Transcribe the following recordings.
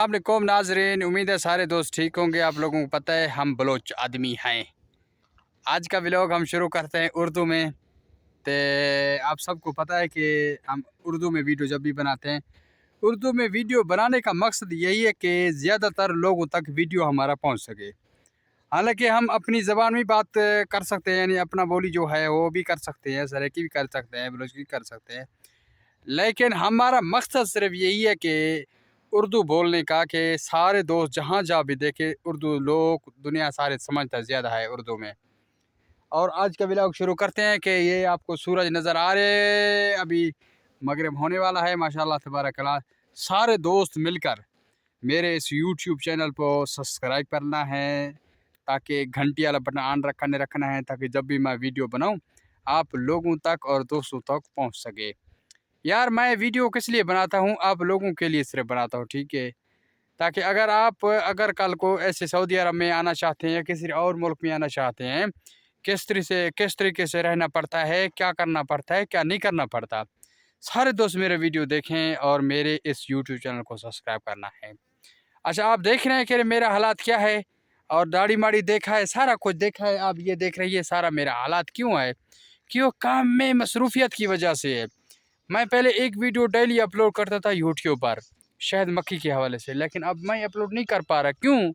वालेकुम नाजरीन, उम्मीद है सारे दोस्त ठीक होंगे। आप लोगों को पता है हम बलोच आदमी हैं। आज का व्लॉग हम शुरू करते हैं उर्दू में। तो आप सबको पता है कि हम उर्दू में वीडियो जब भी बनाते हैं, उर्दू में वीडियो बनाने का मकसद यही है कि ज़्यादातर लोगों तक वीडियो हमारा पहुंच सके। हालांकि हम अपनी ज़बान में बात कर सकते हैं, यानी अपना बोली जो है वो भी कर सकते हैं, सराइकी भी कर सकते हैं, बलोच भी कर सकते हैं, लेकिन हमारा मकसद सिर्फ यही है कि उर्दू बोलने का, कि सारे दोस्त जहाँ जा भी देखे उर्दू लोग दुनिया सारे समझता ज़्यादा है उर्दू में। और आज का व्लॉग शुरू करते हैं कि ये आपको सूरज नज़र आ रहे, अभी मगरिब होने वाला है माशाल्लाह तबारकल्लाह। सारे दोस्त मिलकर मेरे इस यूट्यूब चैनल को सब्सक्राइब करना है, ताकि घंटी वाला बटन ऑन रखना है, ताकि जब भी मैं वीडियो बनाऊँ आप लोगों तक और दोस्तों तक पहुँच सके। यार मैं वीडियो किस लिए बनाता हूँ? आप लोगों के लिए सिर्फ बनाता हूँ, ठीक है? ताकि अगर कल को ऐसे सऊदी अरब में आना चाहते हैं या किसी और मुल्क में आना चाहते हैं, किस तरीके से रहना पड़ता है, क्या करना पड़ता है, क्या नहीं करना पड़ता, सारे दोस्त मेरे वीडियो देखें और मेरे इस यूट्यूब चैनल को सब्सक्राइब करना है। अच्छा, आप देख रहे हैं कि मेरा हालात क्या है, और दाढ़ी माड़ी देखा है, सारा कुछ देखा है, आप ये देख रही है सारा मेरा हालात क्यों है? क्यों? काम में मसरूफियत की वजह से है। मैं पहले एक वीडियो डेली अपलोड करता था यूट्यूब पर शहद मक्खी के हवाले से, लेकिन अब मैं अपलोड नहीं कर पा रहा। क्यों?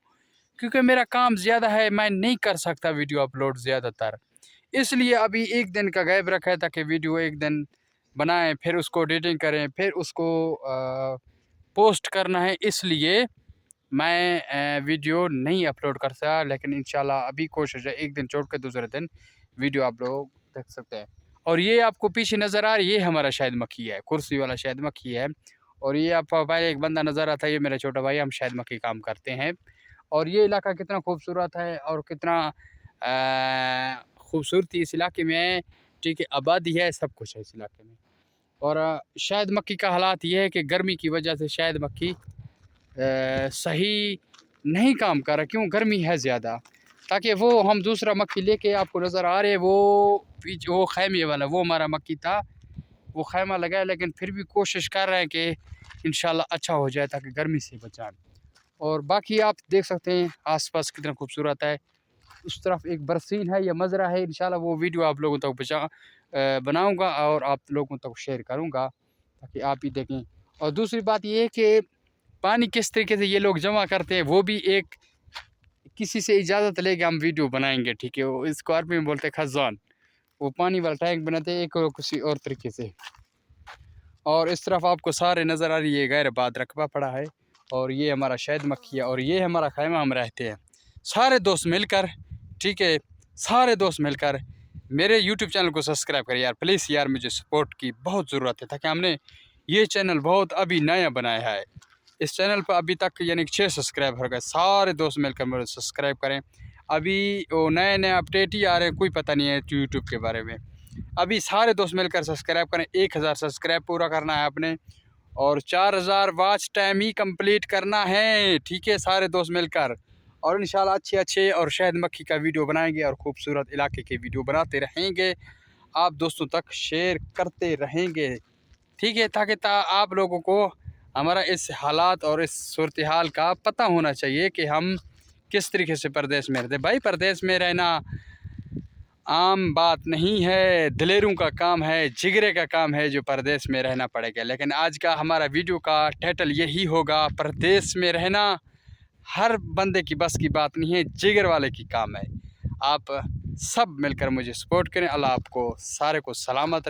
क्योंकि मेरा काम ज़्यादा है, मैं नहीं कर सकता वीडियो अपलोड ज़्यादातर। इसलिए अभी एक दिन का गैप रखा है, ताकि वीडियो एक दिन बनाएं, फिर उसको एडिटिंग करें, फिर उसको पोस्ट करना है। इसलिए मैं वीडियो नहीं अपलोड कर सका, लेकिन इंशाल्लाह अभी कोशिश है एक दिन छोड़ कर दूसरे दिन वीडियो आप लोग देख सकते हैं। और ये आपको पीछे नज़र आ रही है, ये हमारा शहद मक्खी है, कुर्सी वाला शहद मक्खी है। और ये आपको भाई एक बंदा नज़र आता है, ये मेरा छोटा भाई, हम शहद मक्खी काम करते हैं। और ये इलाका कितना खूबसूरत है और कितना खूबसूरती इस इलाके में है, ठीक है, आबादी है, सब कुछ है इस इलाके में। और शहद मक्खी का हालात ये है कि गर्मी की वजह से शहद मक्खी सही नहीं काम कर रहा। क्यों? गर्मी है ज़्यादा। ताकि वो हम दूसरा मक्खी लेके आपको नज़र आ रहे, वो खैमे वाला वो हमारा मक्खी था, वो खैमा लगा है, लेकिन फिर भी कोशिश कर रहे हैं कि इंशाल्लाह अच्छा हो जाए, ताकि गर्मी से बचाएं। और बाकी आप देख सकते हैं आसपास कितना खूबसूरत है। उस तरफ एक बरसीन है या मज़रा है, इंशाल्लाह वो वीडियो आप लोगों तक बनाऊँगा और आप लोगों तक शेयर करूँगा, ताकि आप भी देखें। और दूसरी बात ये है कि पानी किस तरीके से ये लोग जमा करते हैं, वो भी एक किसी से इजाज़त लेके हम वीडियो बनाएंगे, ठीक है? वो इसको अरबी में बोलते हैं खज़ान। वो पानी वाला टैंक बनाते हैं एक और किसी और तरीके से। और इस तरफ आपको सारे नज़र आ रही है, गैर बाद रकबा पड़ा है, और ये हमारा शहद मक्खी है, और ये हमारा खैमा, हम रहते हैं सारे दोस्त मिलकर, ठीक है? सारे दोस्त मिलकर मेरे यूट्यूब चैनल को सब्सक्राइब करें यार, प्लीज़ यार, मुझे सपोर्ट की बहुत ज़रूरत है, ताकि हमने ये चैनल बहुत अभी नया बनाया है। इस चैनल पर अभी तक यानी 6 सब्सक्राइब हो गए। सारे दोस्त मिलकर मेरे सब्सक्राइब करें। अभी वो नए नए अपडेट ही आ रहे हैं, कोई पता नहीं है यूट्यूब के बारे में। अभी सारे दोस्त मिलकर सब्सक्राइब करें। 1000 सब्सक्राइब पूरा करना है आपने, और 4000 वॉच टाइम ही कंप्लीट करना है, ठीक है? सारे दोस्त मिलकर, और इंशाल्लाह अच्छे अच्छे और शहद मक्खी का वीडियो बनाएंगे, और खूबसूरत इलाके के वीडियो बनाते रहेंगे, आप दोस्तों तक शेयर करते रहेंगे, ठीक है? ताकि आप लोगों को हमारा इस हालात और इस सूरत हाल का पता होना चाहिए कि हम किस तरीके से परदेश में रहते। भाई परदेश में रहना आम बात नहीं है, दिलेरों का काम है, जिगरे का काम है, जो परदेश में रहना पड़ेगा। लेकिन आज का हमारा वीडियो का टाइटल यही होगा, परदेश में रहना हर बंदे की बस की बात नहीं है, जिगर वाले की काम है। आप सब मिलकर मुझे सपोर्ट करें। अल्लाह आपको सारे को सलामत